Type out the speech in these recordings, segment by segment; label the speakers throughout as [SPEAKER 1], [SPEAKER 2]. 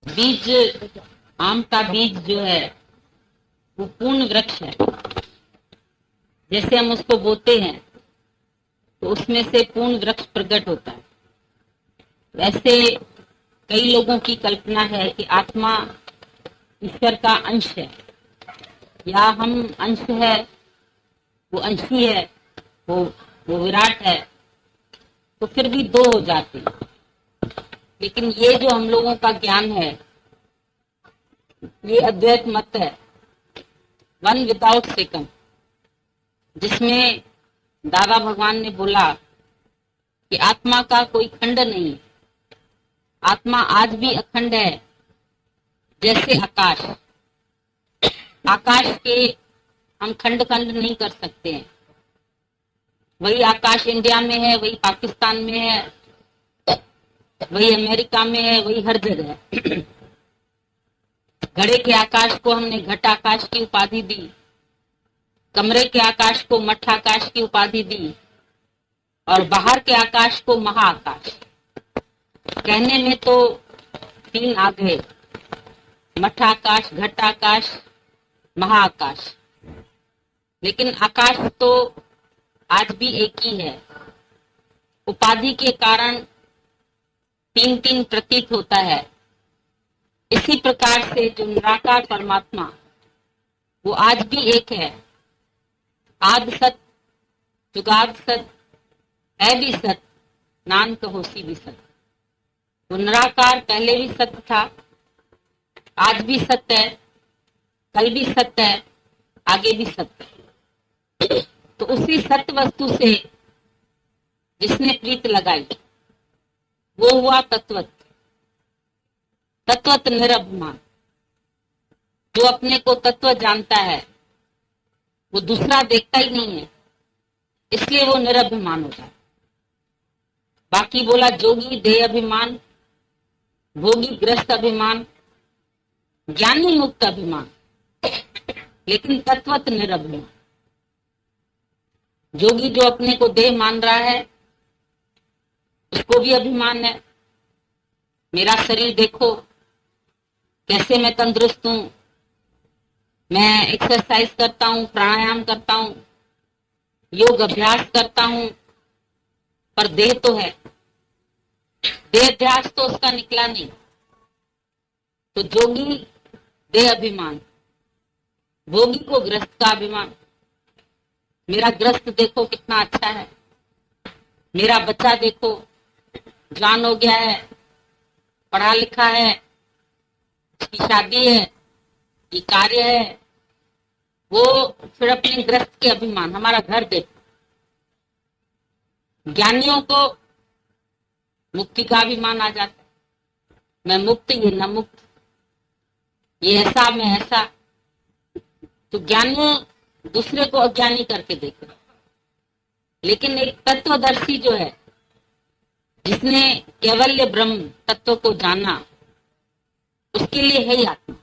[SPEAKER 1] बीज, आम का बीज जो है वो पूर्ण वृक्ष है। जैसे हम उसको बोते हैं तो उसमें से पूर्ण वृक्ष प्रकट होता है। वैसे कई लोगों की कल्पना है कि आत्मा ईश्वर का अंश है, या हम अंश है, वो अंशी है, वो वो विराट है, तो फिर भी दो हो जाते हैं। लेकिन ये जो हम लोगों का ज्ञान है, ये अद्वैत मत है, वन विदाउट सेकंड, जिसमें दादा भगवान ने बोला कि आत्मा का कोई खंड नहीं है। आत्मा आज भी अखंड है, जैसे आकाश। आकाश के हम खंड खंड नहीं कर सकते हैं। वही आकाश इंडिया में है, वही पाकिस्तान में है, वही अमेरिका में है, वही हर जगह है। घड़े के आकाश को हमने घट आकाश की उपाधि दी, कमरे के आकाश को मठ आकाश की उपाधि दी, और बाहर के आकाश को महाआकाश। कहने में तो तीन आ गए, मठ आकाश, घट आकाश, महाआकाश, लेकिन आकाश तो आज भी एक ही है। उपाधि के कारण तीन तीन प्रतीत होता है। इसी प्रकार से जो निराकार परमात्मा, वो आज भी एक है। आद सत, जुगाद सत, है भी सत, नानक होसी भी सत। वो निराकार पहले भी सत्य था, आज भी सत्य है, कल भी सत्य है, आगे भी सत्य है। तो उसी सत्य वस्तु से जिसने प्रीत लगाई, वो हुआ तत्वत। तत्वत निरभिमान। जो अपने को तत्व जानता है, वो दूसरा देखता ही नहीं है, इसलिए वो निरभिमान होता है। बाकी बोला जोगी देह अभिमान, भोगी ग्रस्त अभिमान, ज्ञानी मुक्त अभिमान, लेकिन तत्वत निरभिमान। जोगी जो अपने को देह मान रहा है, उसको भी अभिमान है। मेरा शरीर देखो कैसे मैं तंदुरुस्त हूं, मैं एक्सरसाइज करता हूं, प्राणायाम करता हूं, योग अभ्यास करता हूं, पर देह तो है, देह अभ्यास तो उसका निकला नहीं। तो जोगी देह अभिमान, भोगी को ग्रस्त का अभिमान। मेरा ग्रस्त देखो कितना अच्छा है, मेरा बच्चा देखो जवान हो गया है, पढ़ा लिखा है, उसकी शादी है, ये कार्य है। वो फिर अपने ग्रस्त के अभिमान, हमारा घर देखो। ज्ञानियों को मुक्ति का अभिमान आ जाता है, मैं मुक्त, ये न मुक्त, ये ऐसा, मैं ऐसा। तो ज्ञानी दूसरे को अज्ञानी करके देखे, लेकिन एक तत्वदर्शी जो है, जिसने केवल्य ब्रह्म तत्व को जाना, उसके लिए है ही आत्मा।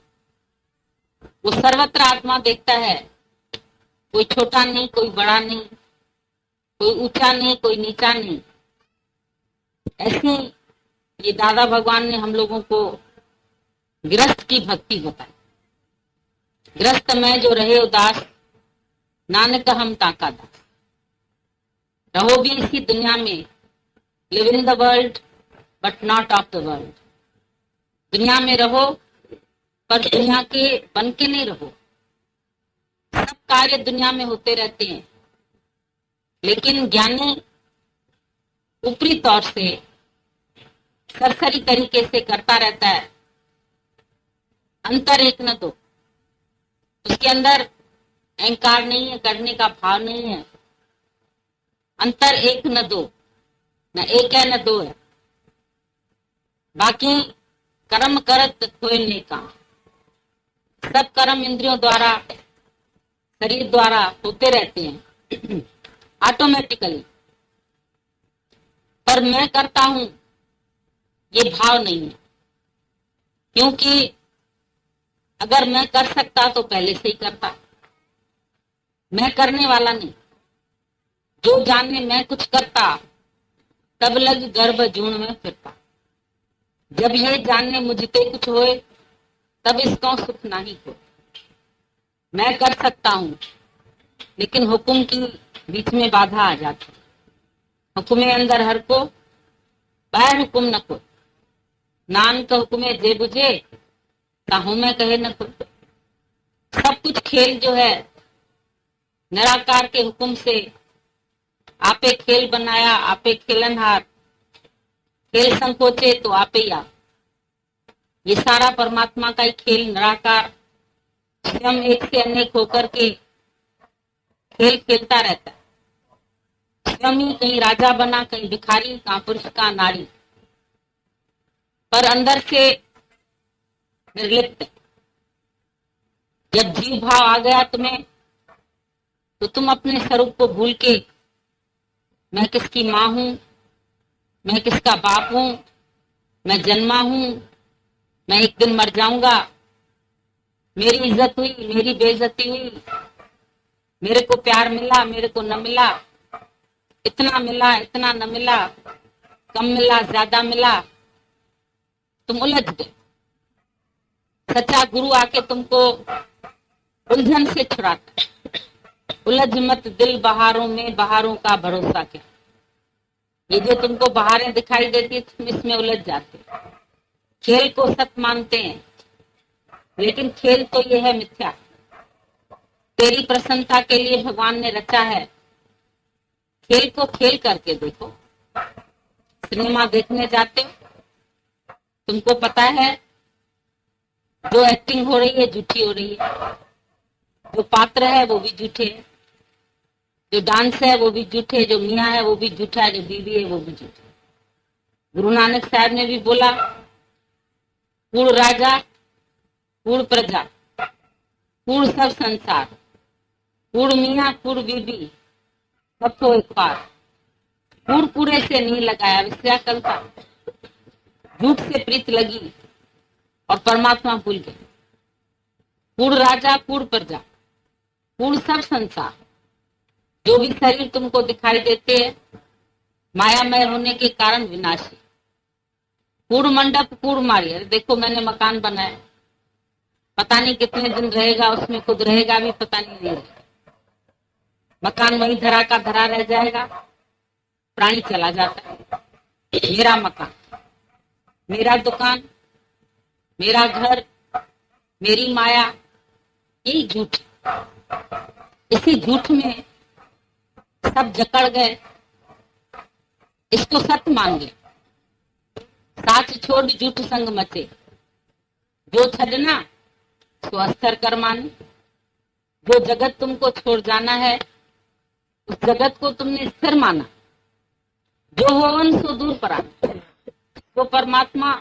[SPEAKER 1] वो सर्वत्र आत्मा देखता है, कोई छोटा नहीं, कोई बड़ा नहीं, कोई ऊंचा नहीं, कोई नीचा नहीं। ऐसे ये दादा भगवान ने हम लोगों को गृहस्थ की भक्ति बताई। गृहस्थ में जो रहे उदास, नानक हम ताका दास। रहो भी इसी दुनिया में, live in the world but not of the world. दुनिया में रहो पर दुनिया के बन के नहीं रहो। सब कार्य दुनिया में होते रहते हैं, लेकिन ज्ञानी ऊपरी तौर से सरसरी तरीके से करता रहता है। अंतर एक न दो, उसके अंदर अहंकार नहीं है, करने का भाव नहीं है। अंतर एक न दो, न एक है न दो है। बाकी कर्म करत कोई नहीं काम। सब कर्म इंद्रियों द्वारा, शरीर द्वारा होते रहते हैं ऑटोमेटिकली, पर मैं करता हूं ये भाव नहीं है। क्योंकि अगर मैं कर सकता तो पहले से ही करता। मैं करने वाला नहीं। जो जाने मैं कुछ करता, तब लग गर्भ जून में फिरता। जब ये जानने मुझते कुछ होए, तब इसको सुख नहीं हो। मैं कर सकता हूँ, लेकिन हुक्म की बीच में बाधा आ जाती। हुक्मे अंदर हर को, बाहर हुक्म न को। नानक हुक्मे जे बुझे, ताहू में कहे न को। सब कुछ खेल जो है निराकार के हुक्म से, आपे खेल बनाया, आपे खेलनहार, खेल संकोचे तो आपे ही आप। ये सारा परमात्मा का ही खेल, निराकार स्वयं एक से अनेक होकर के खेल खेलता रहता है। स्वयं ही कहीं राजा बना, कहीं भिखारी, कहाँ पुरुष का नारी, पर अंदर से निर्लिप्त है। जब जीव भाव आ गया तुम्हें, तो तुम अपने स्वरूप को भूल के मैं किसकी माँ हूं, मैं किसका बाप हूं, मैं जन्मा हूं, मैं एक दिन मर जाऊंगा, मेरी इज्जत हुई, मेरी बेइज्जती हुई, मेरे को प्यार मिला, मेरे को न मिला, इतना मिला, इतना न मिला, कम मिला, ज्यादा मिला, तुम उलझ गए। सच्चा गुरु आके तुमको उलझन से छुड़ाता है। उलझ मत दिल बहारों में, बहारों का भरोसा क्या। ये जो तुमको बहारें दिखाई देती है, तुम इसमें उलझ जाते हो। खेल को सत्य मानते हैं, लेकिन खेल तो ये है मिथ्या। तेरी प्रसन्नता के लिए भगवान ने रचा है। खेल को खेल करके देखो। सिनेमा देखने जाते हो, तुमको पता है जो एक्टिंग हो रही है झूठी हो रही है, जो पात्र है वो भी झूठे है, जो डांस है वो भी झूठे, जो मियाँ है वो भी झूठा है, जो बीवी है वो भी झूठा। गुरु नानक साहब ने भी बोला, कूड़ राजा, कूड़ प्रजा, कूड़ सब संसार, कूड़ मियाँ, कूड़ बीबी, सब तो एक पार। कूड़ कूड़े से नहीं लगाया विषया कलता, झूठ से प्रीत लगी और परमात्मा भूल गए। कूड़ राजा, कूड़ प्रजा, कूड़ सब संसार। जो भी शरीर तुमको दिखाई देते हैं, मायामय होने के कारण विनाशी। कूड़ मंडप, कूड़ मारी। अरे देखो मैंने मकान बनाया, पता नहीं कितने दिन रहेगा, उसमें खुद रहेगा भी पता नहीं रहेगा। मकान वही धरा का धरा रह जाएगा, प्राणी चला जाता है। मेरा मकान, मेरा दुकान, मेरा घर, मेरी माया, यही झूठ। इसी झूठ में सब जकड़ गए, इसको सत्य मान गए। साच छोड़ झूठ संग मचे, जो छड़ना सो अस्तर कर माने। जो जगत तुमको छोड़ जाना है, उस जगत को तुमने स्थिर माना। जो होवन सो दूर पर आना, वो परमात्मा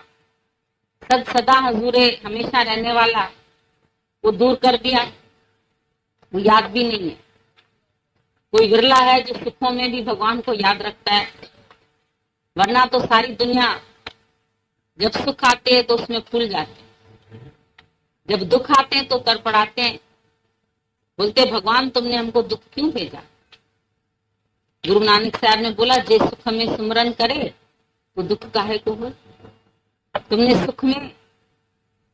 [SPEAKER 1] सद सदा हजूरे हमेशा रहने वाला, वो दूर कर दिया, वो याद भी नहीं है। कोई विरला है जो सुखों में भी भगवान को याद रखता है, वरना तो सारी दुनिया जब सुख आते हैं तो उसमें फूल जाते हैं, जब दुख आते हैं तो तड़पड़ाते हैं, बोलते भगवान तुमने हमको दुख क्यों भेजा। गुरु नानक साहब ने बोला, जे सुख में सुमरन करे तो दुख काहे को हो। तुमने सुख में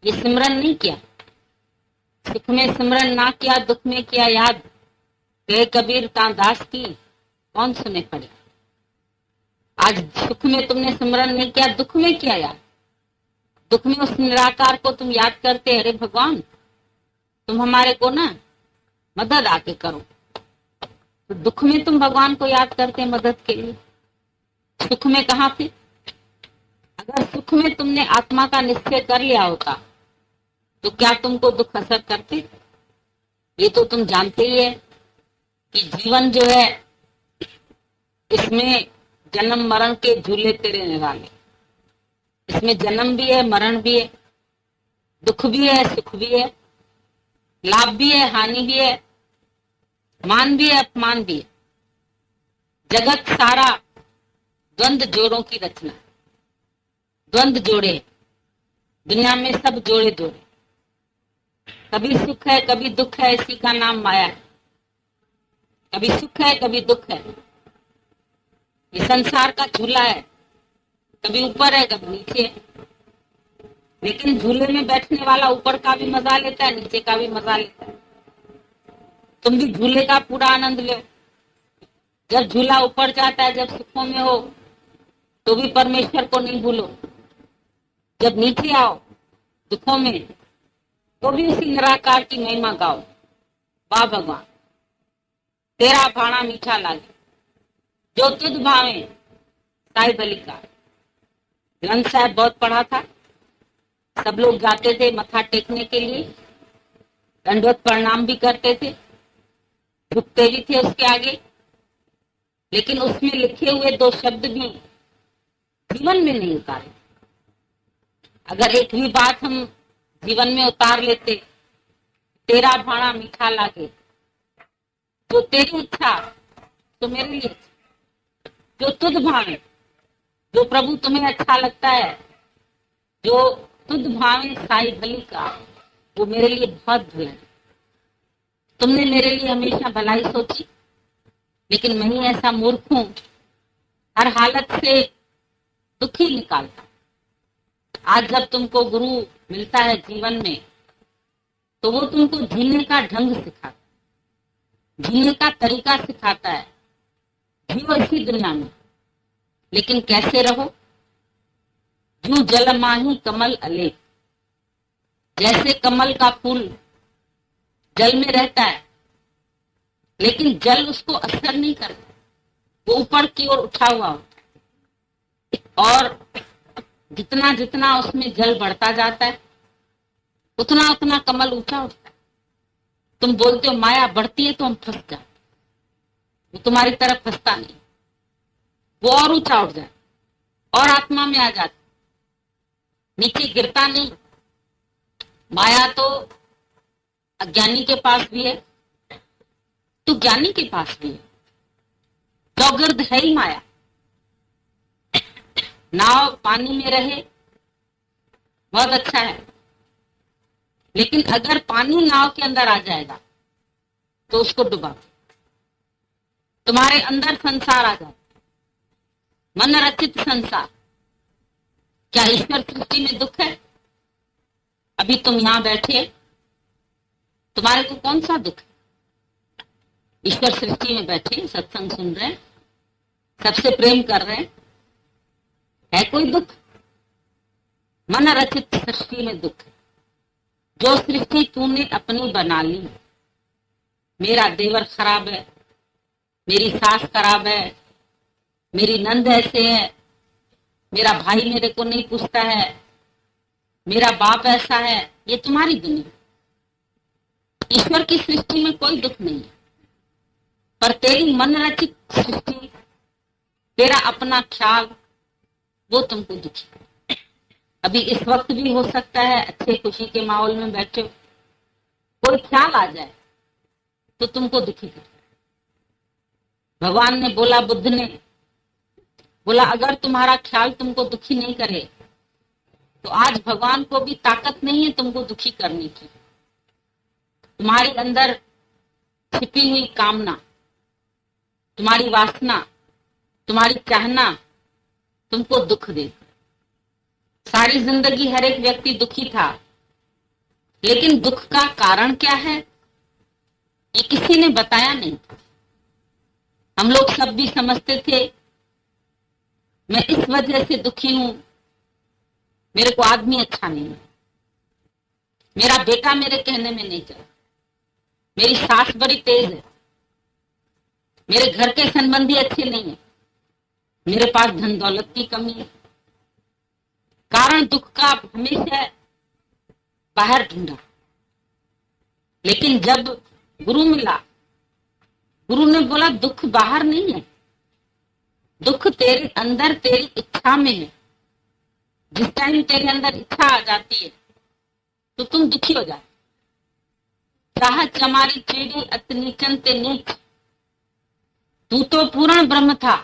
[SPEAKER 1] ये सिमरन नहीं किया, सुख में सिमरन ना किया, दुख में किया याद। कहे कबीर ता दास की कौन सुने पड़े। आज सुख में तुमने सिमरन नहीं किया, दुख में किया याद। दुख में उस निराकार को तुम याद करते, अरे भगवान तुम हमारे को ना मदद आके करो। तो दुख में तुम भगवान को याद करते मदद के लिए, सुख में कहाँ थे। अगर सुख में तुमने आत्मा का निश्चय कर लिया होता तो क्या तुमको दुख असर करते। ये तो तुम जानते ही है कि जीवन जो है इसमें जन्म मरण के झूले तेरे निराले। इसमें जन्म भी है, मरण भी है, दुख भी है, सुख भी है, लाभ भी है, हानि भी है, मान भी है, अपमान भी है। जगत सारा द्वंद जोड़ों की रचना, द्वंद जोड़े। दुनिया में सब जोड़े जोड़े, कभी सुख है कभी दुख है, इसी का नाम माया है। कभी सुख है कभी दुख है, ये संसार का झूला है, कभी ऊपर है कभी नीचे है। लेकिन झूले में बैठने वाला ऊपर का भी मजा लेता है, नीचे का भी मजा लेता है। तुम भी झूले का पूरा आनंद लो। जब झूला ऊपर जाता है, जब सुखों में हो, तो भी परमेश्वर को नहीं भूलो। जब नीचे आओ दुखों में, तो भी उसी निराकार की महिमा गाओ। वाह भगवान, तेरा भाणा मीठा लागे, जो तुझ भावे साई बलि का। ग्रंथ साहब बहुत पढ़ा था, सब लोग जाते थे मत्था टेकने के लिए, दंडवत प्रणाम भी करते थे, झुकते भी थे उसके आगे। लेकिन उसमें लिखे हुए 2 शब्द भी जीवन में नहीं उतारे। अगर एक भी बात हम जीवन में उतार लेते, तेरा भाणा मीठा लागे, जो तेरी इच्छा तो मेरे लिए, जो तुझ भावे, जो प्रभु तुम्हें अच्छा लगता है, जो तुझ भावे साई बलि का, वो मेरे लिए बहुत भला है। तुमने मेरे लिए हमेशा भलाई सोची, लेकिन मैं ही ऐसा मूर्ख हूं, हर हालत से दुखी निकालता। आज जब तुमको गुरु मिलता है जीवन में, तो वो तुमको जीने का ढंग सिखाता, जीने का तरीका सिखाता है। जियो इसी दुनिया में, लेकिन कैसे रहो? जू जल माही कमल अलेख, जैसे कमल का फूल जल में रहता है, लेकिन जल उसको असर नहीं करता, वो ऊपर की ओर उठा हुआ होता है। और जितना जितना उसमें जल बढ़ता जाता है, उतना उतना कमल ऊंचा उठता है। तुम बोलते हो माया बढ़ती है तो हम फंस जाते, वो तुम्हारी तरफ फंसता नहीं, वो और ऊंचा उठ जाए और आत्मा में आ जाता, नीचे गिरता नहीं। माया तो अज्ञानी के पास भी है, तो ज्ञानी के पास भी है। चौगिर्द है ही माया। नाव पानी में रहे बहुत अच्छा है, लेकिन अगर पानी नाव के अंदर आ जाएगा तो उसको डुबा। तुम्हारे अंदर संसार आ जाए, मन रचित संसार। क्या ईश्वर सृष्टि में दुख है? अभी तुम यहां बैठे, तुम्हारे को कौन सा दुख है? ईश्वर सृष्टि में बैठे सत्संग सुन रहे, सबसे प्रेम कर रहे, है कोई दुख? मन रचित सृष्टि में दुख है। जो सृष्टि तूने अपनी बना ली, मेरा देवर खराब है, मेरी सास खराब है, मेरी नंद ऐसे है, मेरा भाई मेरे को नहीं पूछता है, मेरा बाप ऐसा है, ये तुम्हारी दुनिया। ईश्वर की सृष्टि में कोई दुख नहीं है, पर तेरी मन रचित सृष्टि, तेरा अपना ख्याल, वो तुमको दुखी करे। अभी इस वक्त भी हो सकता है अच्छे खुशी के माहौल में बैठे हो, कोई ख्याल आ जाए तो तुमको दुखी करे। भगवान ने बोला, बुद्ध ने बोला, अगर तुम्हारा ख्याल तुमको दुखी नहीं करे तो आज भगवान को भी ताकत नहीं है तुमको दुखी करने की। तुम्हारे अंदर छिपी हुई कामना, तुम्हारी वासना, तुम्हारी चाहना तुमको दुख दे। सारी जिंदगी हर एक व्यक्ति दुखी था, लेकिन दुख का कारण क्या है ये किसी ने बताया नहीं था। हम लोग सब भी समझते थे मैं इस वजह से दुखी हूं, मेरे को आदमी अच्छा नहीं है, मेरा बेटा मेरे कहने में नहीं चला, मेरी सास बड़ी तेज है, मेरे घर के संबंधी अच्छे नहीं है, मेरे पास धन दौलत की कमी है। कारण दुख का हमेशा बाहर ढूंढा। लेकिन जब गुरु मिला, गुरु ने बोला दुख बाहर नहीं है, दुख तेरे अंदर, तेरी इच्छा में है। जिस टाइम तेरे अंदर इच्छा आ जाती है तो तुम दुखी हो जाते। चाह चमारी चेड़ी अत नीचन ते नीच, तू तो पूर्ण ब्रह्म था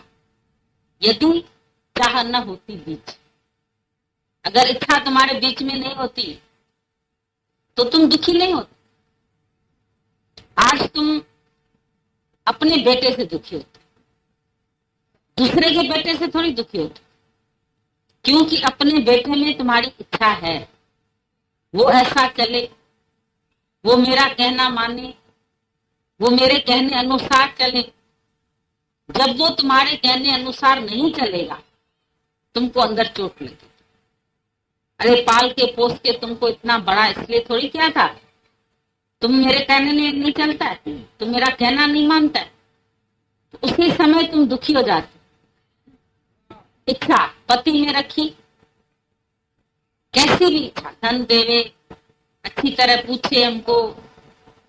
[SPEAKER 1] यदि चाह न होती बीच। अगर इच्छा तुम्हारे बीच में नहीं होती तो तुम दुखी नहीं होते। आज तुम अपने बेटे से दुखी होते, दूसरे के बेटे से थोड़ी दुखी होते, क्योंकि अपने बेटे में तुम्हारी इच्छा है, वो ऐसा चले, वो मेरा कहना माने, वो मेरे कहने अनुसार चले। जब वो तुम्हारे कहने अनुसार नहीं चलेगा, तुमको अंदर चोट लगी। अरे पाल के पोस के तुमको इतना बड़ा इसलिए थोड़ी किया था, तुम मेरे कहने नहीं चलता है, तुम मेरा कहना नहीं मानता है, तो उसी समय तुम दुखी हो जाते। इच्छा पति में रखी, कैसी भी इच्छा, धन देवे, अच्छी तरह पूछे, हमको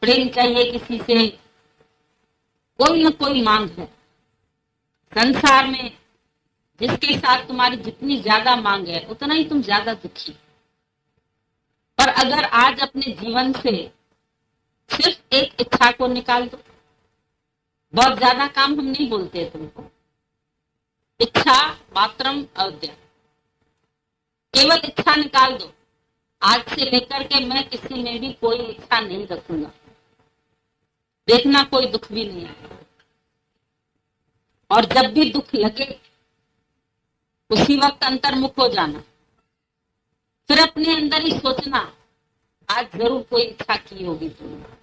[SPEAKER 1] प्रेम चाहिए किसी से, कोई न कोई मांग है। संसार में जिसके साथ तुम्हारी जितनी ज्यादा मांग है, उतना ही तुम ज्यादा दुखी। पर अगर आज अपने जीवन से सिर्फ एक इच्छा को निकाल दो, बहुत ज्यादा काम हम नहीं बोलते तुमको, इच्छा मात्रम अवद्या, केवल इच्छा निकाल दो। आज से लेकर के मैं किसी में भी कोई इच्छा नहीं रखूंगा, देखना कोई दुख भी नहीं आएगा। और जब भी दुख लगे उसी वक्त अंतर्मुख हो जाना, फिर अपने अंदर ही सोचना आज जरूर कोई इच्छा की होगी तुमने,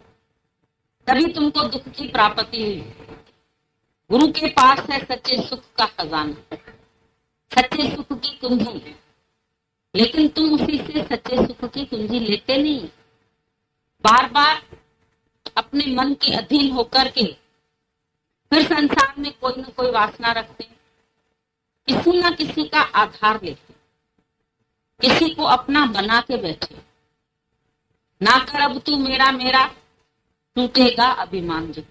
[SPEAKER 1] तभी तुमको दुख की प्राप्ति हुई। गुरु के पास है सच्चे सुख का खजाना, सच्चे सुख की कुंजी, लेकिन तुम उसी से सच्चे सुख की कुंजी लेते नहीं। बार बार अपने मन के अधीन होकर के फिर संसार में कोई न कोई वासना रखते, किसी न किसी का आधार लेते, किसी को अपना बना के बैठे। ना कर अब तू मेरा मेरा, टूटेगा अभिमान जो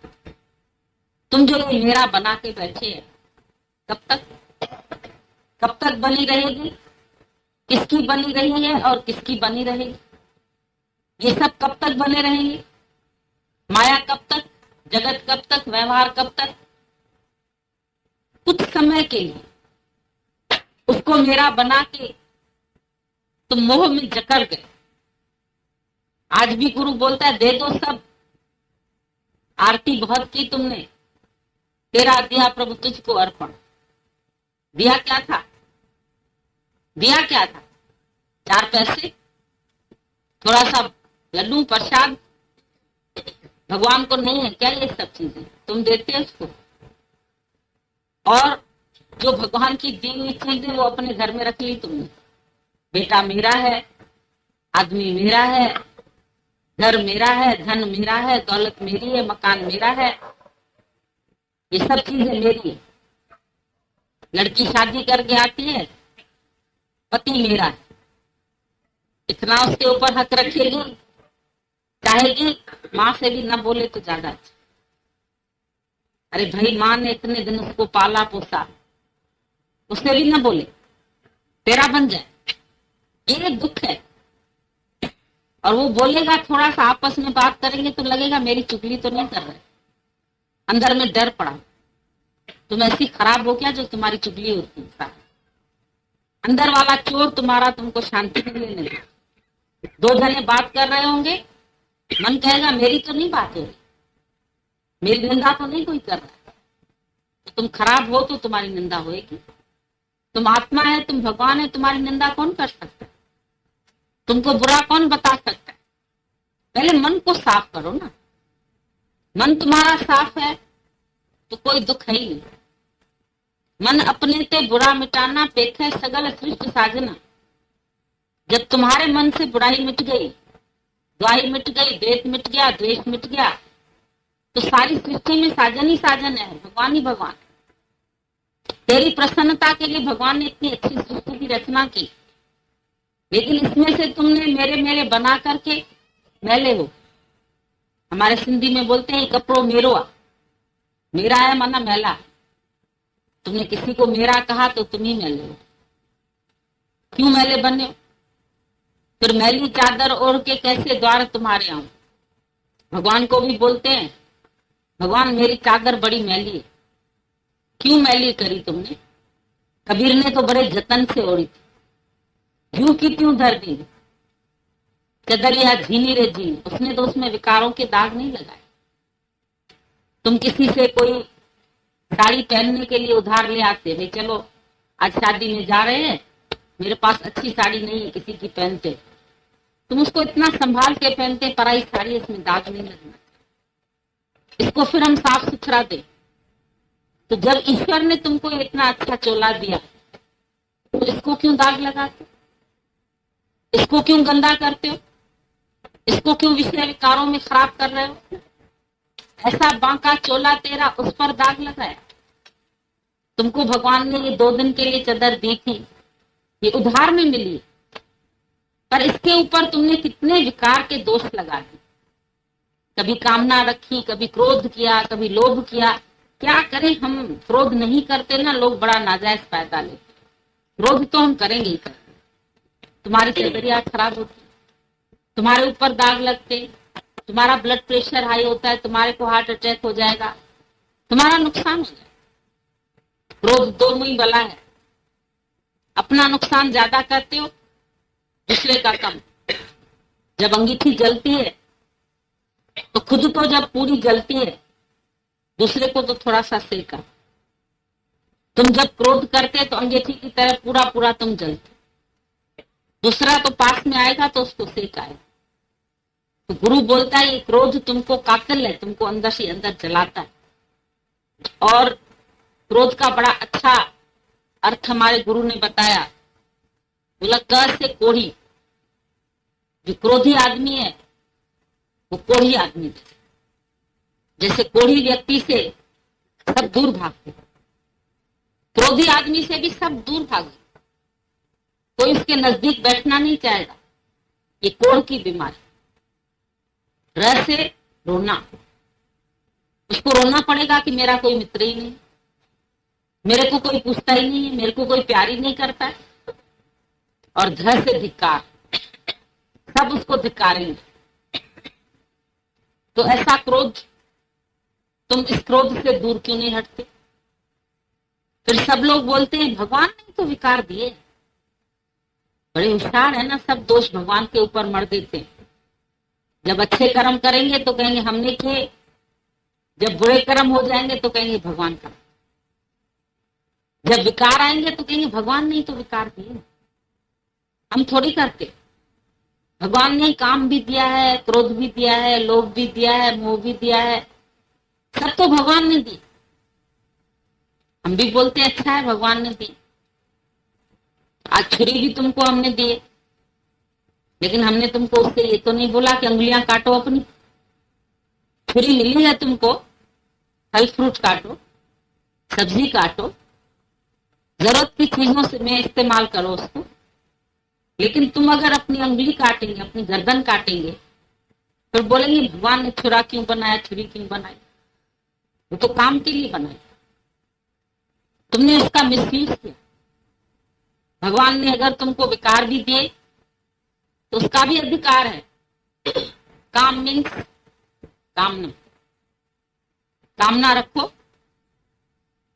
[SPEAKER 1] तुम जो मेरा बना के बैठे है, कब तक बनी रहेगी? किसकी बनी रही है और किसकी बनी रहेगी? ये सब कब तक बने रहेंगे? माया कब तक, जगत कब तक, व्यवहार कब तक? कुछ समय के लिए उसको मेरा बना के तुम मोह में जकड़ गए। आज भी गुरु बोलता है दे दो सब, आरती बहुत की तुमने, तेरा दिया प्रभु तुझको अर्पण। दिया क्या था? दिया क्या था? 4 पैसे, थोड़ा सा लड्डू प्रसाद। भगवान को नहीं है क्या ये सब चीजें? तुम देते हो उसको। और जो भगवान की दी हुई चीजें वो अपने घर में रख ली तुमने। बेटा मेरा है, आदमी मेरा है, घर मेरा है, धन मेरा है, दौलत मेरी है, मकान मेरा है, ये सब चीजें मेरी है। लड़की शादी करके आती है, पति मेरा है, इतना उसके ऊपर हक रखेगी, चाहेगी माँ से भी न बोले तो ज्यादा अच्छा। अरे भाई माँ ने इतने दिन उसको पाला पोसा, उससे भी न बोले, तेरा बन जाए, ये दुख है। और वो बोलेगा, थोड़ा सा आपस में बात करेंगे तो लगेगा मेरी चुगली तो नहीं कर रहे, अंदर में डर पड़ा, तुम ऐसी खराब हो क्या जो तुम्हारी चुगली होती है। अंदर वाला चोर तुम्हारा तुमको शांति नहीं लेने दे। 2 जने बात कर रहे होंगे, मन कहेगा मेरी तो नहीं बात हो रही, मेरी निंदा तो नहीं कोई कर रहा। तो तुम खराब हो तो तुम्हारी निंदा होएगी। तुम आत्मा है, तुम भगवान है, तुम्हारी निंदा कौन कर सकता है? तुमको बुरा कौन बता सकता है? पहले मन को साफ करो ना। मन तुम्हारा साफ है तो कोई दुख है ही नहीं। मन अपने ते बुरा मिटाना पेखे सगल सृष्टि साजना। जब तुम्हारे मन से बुराई मिट गई, द्वाही मिट गई, देश मिट गया, द्वेष मिट गया, तो सारी सृष्टि में साजन ही साजन है, भगवान ही भगवान। तेरी प्रसन्नता के लिए भगवान ने इतनी अच्छी सृष्टि की रचना की, लेकिन इसमें से तुमने मेरे मेरे बना करके मैले हो। हमारे सिंधी में बोलते हैं कपड़ो मेरो, मेरा है माना मैला। तुमने किसी को मेरा कहा तो तुम ही मैले हो। क्यों मैले बने हो? फिर मैली चादर ओढ़ के कैसे द्वार तुम्हारे आऊं? भगवान को भी बोलते हैं, भगवान मेरी चादर बड़ी मैली है। क्यों मैली करी तुमने? कबीर ने तो बड़े जतन से ओढ़ी थी, क्यों की क्यों धर दी चदरिया झीनी रे झीनी, उसने तो उसमें विकारों के दाग नहीं लगाए। तुम किसी से कोई साड़ी पहनने के लिए उधार ले आते, भाई चलो आज शादी में जा रहे हैं, मेरे पास अच्छी साड़ी नहीं है, किसी की पहनते, तुम उसको इतना संभाल के पहनते, पराई साड़ी, इसमें दाग नहीं लगना, इसको फिर हम साफ सुथरा दे। तो जब ईश्वर ने तुमको इतना अच्छा चोला दिया तो इसको क्यों दाग लगाते, इसको क्यों गंदा करते हो, इसको क्यों विषय विकारों में खराब कर रहे हो? ऐसा बांका चोला तेरा, उस पर दाग लगाया। तुमको भगवान ने ये 2 दिन के लिए चादर दी थी, ये उधार में मिली, पर इसके ऊपर तुमने कितने विकार के दोष लगा दिए। कभी कामना रखी, कभी क्रोध किया, कभी लोभ किया। क्या करें हम, क्रोध नहीं करते ना, लोग बड़ा नाजायज फायदा लेते। क्रोध तो हम करेंगे ही करेंगे। तुम्हारी चदरिया खराब होती, तुम्हारे ऊपर दाग लगते, तुम्हारा ब्लड प्रेशर हाई होता है, तुम्हारे को हार्ट अटैक हो जाएगा, तुम्हारा नुकसान हो जाएगा। क्रोध 2 मुंह बला है, अपना नुकसान ज्यादा करते हो, दूसरे का कम। जब अंगीठी जलती है तो खुद तो जब पूरी जलती है, दूसरे को तो थोड़ा सा सेका। तुम जब क्रोध करते तो अंगीठी की तरह पूरा पूरा तुम जलते, दूसरा तो पास में आएगा तो उसको सेक आएगा। तो गुरु बोलता है ये क्रोध तुमको कातिल है, तुमको अंदर से अंदर जलाता है। और क्रोध का बड़ा अच्छा अर्थ हमारे गुरु ने बताया, बोला क से कोढ़ी। जो क्रोधी आदमी है वो कोढ़ी आदमी है। जैसे कोढ़ी व्यक्ति से सब दूर भागते, क्रोधी आदमी से भी सब दूर भागे, कोई इसके नजदीक बैठना नहीं चाहेगा। ये कोढ़ की बीमारी। र से रोना, उसको रोना पड़ेगा कि मेरा कोई मित्र ही नहीं, मेरे को कोई पूछता ही नहीं है, मेरे को कोई प्यार ही नहीं करता है। और ध से धिक्कार, सब उसको धिक्कारेंगे। तो ऐसा क्रोध, तुम इस क्रोध से दूर क्यों नहीं हटते? फिर सब लोग बोलते हैं भगवान ने तो विकार दिए, बड़े होशियार है ना, सब दोष भगवान के ऊपर मर देते हैं। जब अच्छे कर्म करेंगे तो कहेंगे हमने किए, जब बुरे कर्म हो जाएंगे तो कहेंगे भगवान का, जब विकार आएंगे तो कहेंगे भगवान ने तो विकार दिए, हम थोड़ी करते। भगवान ने काम भी दिया है, क्रोध भी दिया है, लोभ भी दिया है, मोह भी दिया है, सब तो भगवान ने दी। हम भी बोलते हैं अच्छा है भगवान ने दी। आज छुरी भी तुमको हमने दिए, लेकिन हमने तुमको उससे ये तो नहीं बोला कि अंगुलियां काटो अपनी। छुरी मिली है तुमको, फल फ्रूट काटो, सब्जी काटो, जरूरत की चीजों से में इस्तेमाल करो उसको। लेकिन तुम अगर अपनी अंगुली काटेंगे, अपनी गर्दन काटेंगे, फिर बोलेंगे भगवान ने छुरा क्यों बनाया, छुरी क्यों बनाई? वो तो काम के लिए बनाई, तुमने उसका मिसयूज किया। भगवान ने अगर तुमको विकार भी दिए तो उसका भी अधिकार है। काम मीन्स कामना, कामना रखो।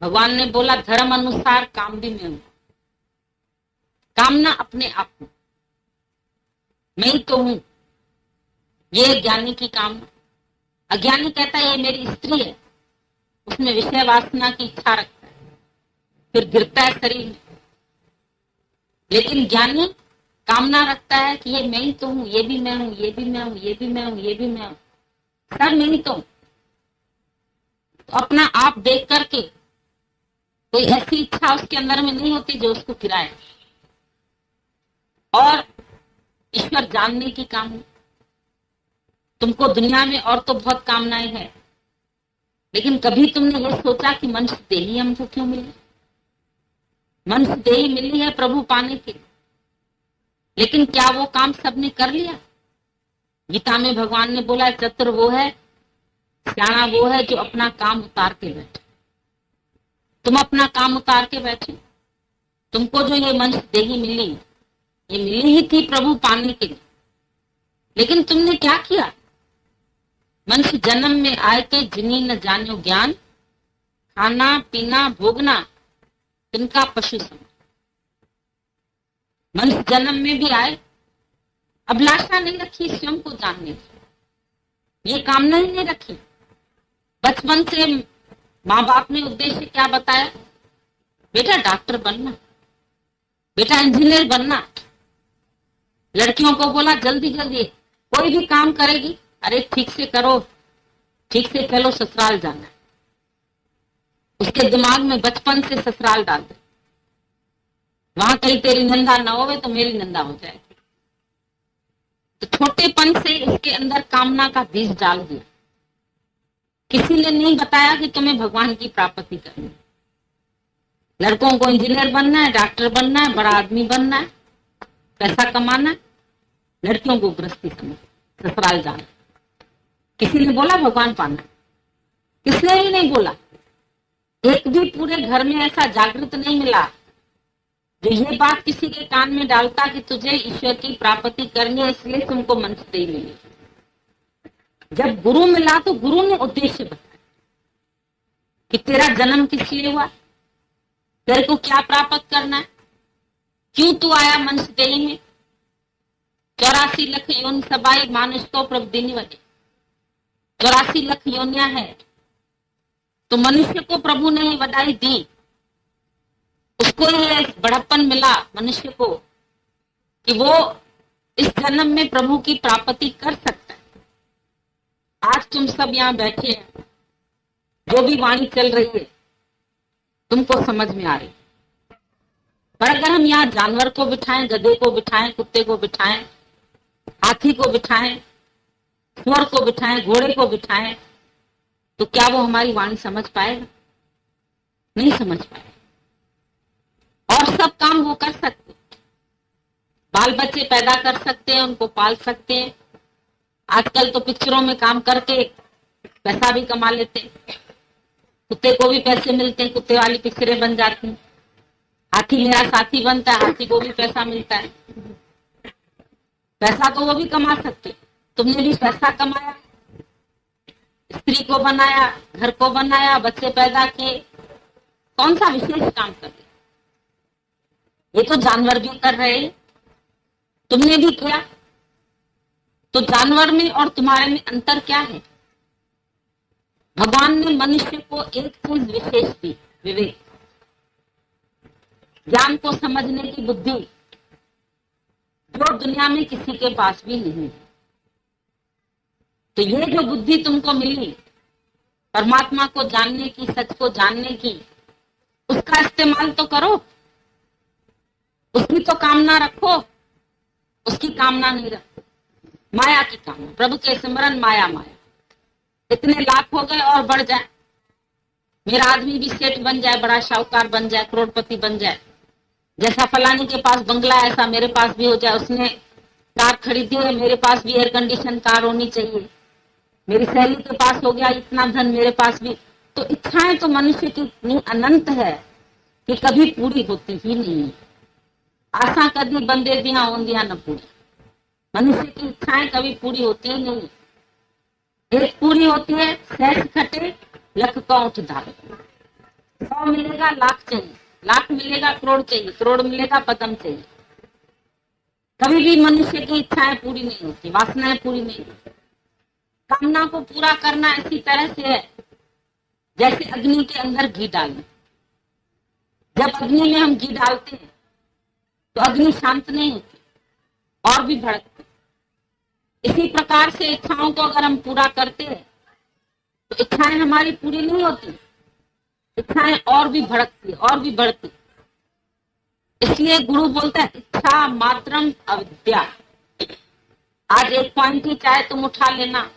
[SPEAKER 1] भगवान ने बोला धर्म अनुसार काम भी में हूं। कामना अपने आप में, मैं ही तो हूं, ये ज्ञानी की कामना। अज्ञानी कहता है ये मेरी स्त्री है, उसमें विषय वासना की इच्छा रखता है, फिर गिरता है शरीर में। लेकिन ज्ञानी कामना रखता है कि ये मैं ही तो हूं, ये भी मैं हूं, ये भी मैं हूं, ये भी मैं हूं, ये भी मैं हूं, सब मैं ही तो हूं। तो अपना आप देख करके कोई ऐसी इच्छा उसके अंदर में नहीं होती जो उसको गिराए। और ईश्वर जानने की कामना, तुमको दुनिया में और तो बहुत कामनाएं हैं, लेकिन कभी तुमने ये सोचा कि मनुष्य देही हमको क्यों मिले? मनुष्य देही मिली है प्रभु पाने के लिए, लेकिन क्या वो काम सबने कर लिया? गीता में भगवान ने बोला चतुर वो है, सियाना वो है जो अपना काम उतार के बैठे। तुम अपना काम उतार के बैठे। तुमको जो ये मनुष्य देही मिली, ये मिली ही थी प्रभु पाने के लिए, लेकिन तुमने क्या किया? मनुष्य जन्म में आए के जिन्हीं न जानो ज्ञान, खाना पीना भोगना तिनका पशु सम। मनुष्य जन्म में भी आए, अभिलाषा नहीं रखी स्वयं को जानने की, ये कामना ही नहीं रखी। बचपन से माँ बाप ने उद्देश्य क्या बताया? बेटा डॉक्टर बनना, बेटा इंजीनियर बनना। लड़कियों को बोला जल्दी जल्दी कोई भी काम करेगी, अरे ठीक से करो, ठीक से चलो, ससुराल जाना है। उसके दिमाग में बचपन से ससुराल डाल दे, वहां कहीं तेरी नंदा ना होवे तो मेरी नंदा हो जाएगी। तो छोटेपन से उसके अंदर कामना का बीज डाल दिया। किसी ने नहीं बताया कि तुम्हें भगवान की प्राप्ति करनी है। लड़कों को इंजीनियर बनना है, डॉक्टर बनना है, बड़ा आदमी बनना है, पैसा कमाना है। लड़कियों को गृहस्थी समझ, ससुराल जाना। किसी ने बोला भगवान पाना? किसने भी नहीं बोला। एक भी पूरे घर में ऐसा जागृत नहीं मिला जो ये बात किसी के कान में डालता कि तुझे ईश्वर की प्राप्ति करनी है, इसलिए तुमको मंच दे मिली। जब गुरु मिला तो गुरु ने उद्देश्य बताया कि तेरा जन्म किस लिए हुआ, तेरे को क्या प्राप्त करना है, क्यों तू आया मनुष्य देह में। 84 लाख योनि सबाई मानुष को प्रभु दीनी वजे। 84 लाख योनियां है, तो मनुष्य को प्रभु ने वडाई दी। उसको ये बड़प्पन मिला मनुष्य को कि वो इस जन्म में प्रभु की प्राप्ति कर सकता है। आज तुम सब यहाँ बैठे हैं, जो भी वाणी चल रही है तुमको समझ में आ रही। पर अगर हम यहाँ जानवर को बिठाएं, गधे को बिठाएं, कुत्ते को बिठाएं, हाथी को बिठाएं, सुअर को बिठाएं, घोड़े को बिठाएं, तो क्या वो हमारी वाणी समझ पाएगा? नहीं समझ पाएगा। और सब काम वो कर सकते, बाल बच्चे पैदा कर सकते हैं, उनको पाल सकते हैं। आजकल तो पिक्चरों में काम करके पैसा भी कमा लेते हैं। कुत्ते को भी पैसे मिलते हैं, कुत्ते वाली पिक्चरें बन जाती हैं। हाथी मेरा साथी बनता है, हाथी को भी पैसा मिलता है। पैसा तो वो भी कमा सकते। तुमने भी पैसा कमाया, स्त्री को बनाया, घर को बनाया, बच्चे पैदा किए, कौन सा विशेष काम कर रहे? ये तो जानवर भी कर रहे हैं, तुमने भी किया। तो जानवर में और तुम्हारे में अंतर क्या है? भगवान ने मनुष्य को एक चीज विशेष दी, विवेक, ज्ञान को समझने की बुद्धि, जो दुनिया में किसी के पास भी नहीं है। तो ये जो बुद्धि तुमको मिली परमात्मा को जानने की, सच को जानने की, उसका इस्तेमाल तो करो। उसकी तो कामना रखो, उसकी कामना नहीं रखो, माया की कामना। प्रभु के सिमरन माया माया। इतने लाख हो गए और बढ़ जाए, मेरा आदमी भी सेठ बन जाए, बड़ा शाहूकार बन जाए, करोड़पति बन जाए, जैसा फलानी के पास बंगला है ऐसा मेरे पास भी हो जाए। उसने कार खरीदी है, मेरे पास भी एयर कंडीशन कार होनी चाहिए। मेरी सहेली के पास हो गया इतना धन, मेरे पास भी। तो इच्छाएं तो मनुष्य की इतनी अनंत है कि कभी पूरी होती ही नहीं है। आशा कभी बंदे दिया होंदिया न पूरी। मनुष्य की इच्छाएं कभी पूरी होती ही नहीं। एक पूरी होती है सहज खटे लख का उठ धारे। 100 मिलेगा लाख चाहिए, लाख मिलेगा करोड़ चाहिए, करोड़ मिलेगा पदम चाहिए। कभी भी मनुष्य की इच्छाएं पूरी नहीं होती, वासनाएं पूरी नहीं होती। कामना को पूरा करना इसी तरह से है जैसे अग्नि के अंदर घी डालना। जब अग्नि में हम घी डालते हैं तो अग्नि शांत नहीं होती और भी भड़कती। इसी प्रकार से इच्छाओं को अगर हम पूरा करते हैं तो इच्छाएं हमारी पूरी नहीं होती, इच्छाएं और भी भड़कती और भी बढ़ती। इसलिए गुरु बोलता है इच्छा मात्रम अविद्या। आज एक पॉइंट ही चाहे तुम उठा लेना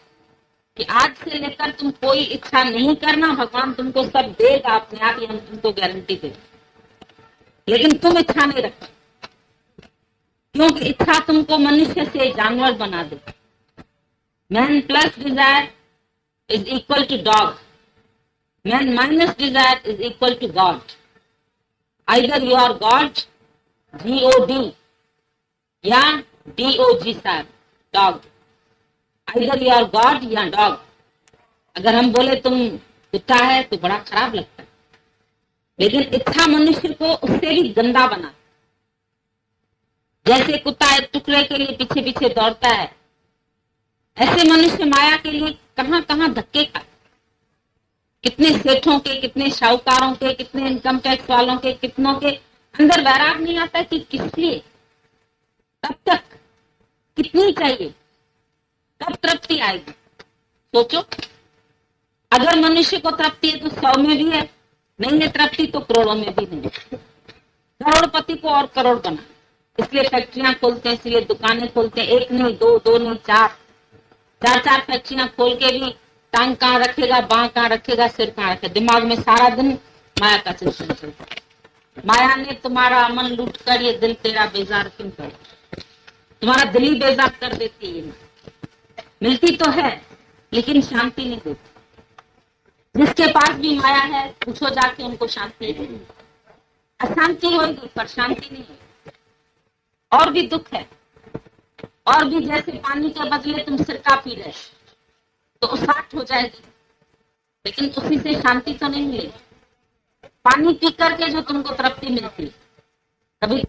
[SPEAKER 1] कि आज से लेकर तुम कोई इच्छा नहीं करना, भगवान तुमको सब देगा अपने आप ही, हम तुमको गारंटी देंगे। लेकिन तुम इच्छा नहीं रखो, क्योंकि इच्छा तुमको मनुष्य से जानवर बना दे। Man plus desire is equal to dog, man minus desire is equal to God. Either you are God, GOD, या DOG sir, dog. Either you are God या डॉग। अगर हम बोले तुम कुत्ता है तो बड़ा खराब लगता है, लेकिन इच्छा मनुष्य को उससे भी गंदा बना। जैसे कुत्ता एक टुकड़े के लिए पीछे पीछे दौड़ता है, ऐसे मनुष्य माया के लिए कहां कहां धक्के खा। कितने सेठों के, कितने शाहूकारों के, कितने इनकम टैक्स वालों के, कितनों के अंदर वैराग नहीं आता कि किस लिए। तब तक कितनी चाहिए, कब तृप्ति आएगी? सोचो, अगर मनुष्य को तृप्ति है तो 100 में भी है, नहीं है तृप्ति तो करोड़ों में भी नहीं है। करोड़पति को और करोड़ बना, इसलिए फैक्ट्रियां खोलते हैं, इसलिए दुकानें खोलते हैं, एक नहीं, दो नहीं, चार फैक्ट्रियां खोल के भी टांग कहाँ रखेगा, बांह कहाँ रखेगा, सिर कहाँ रखेगा, दिमाग में सारा दिन माया का चिंतन चलता है। माया ने तुम्हारा मन लूट कर ये दिल तेरा बेजार क्यों कर, तुम्हारा दिल ही बेजार कर देती है। मिलती तो है लेकिन शांति नहीं देती। जिसके पास भी माया है पूछो जाके, उनको शांति है। अशांति होगी पर शांति नहीं है, और भी दुख है। और भी जैसे पानी के बदले तुम सिरका पी रहे तो साठ हो जाएगी, लेकिन उसी से शांति तो नहीं मिलेगी। पानी पी करके जो तुमको तृप्ति मिलती, कभी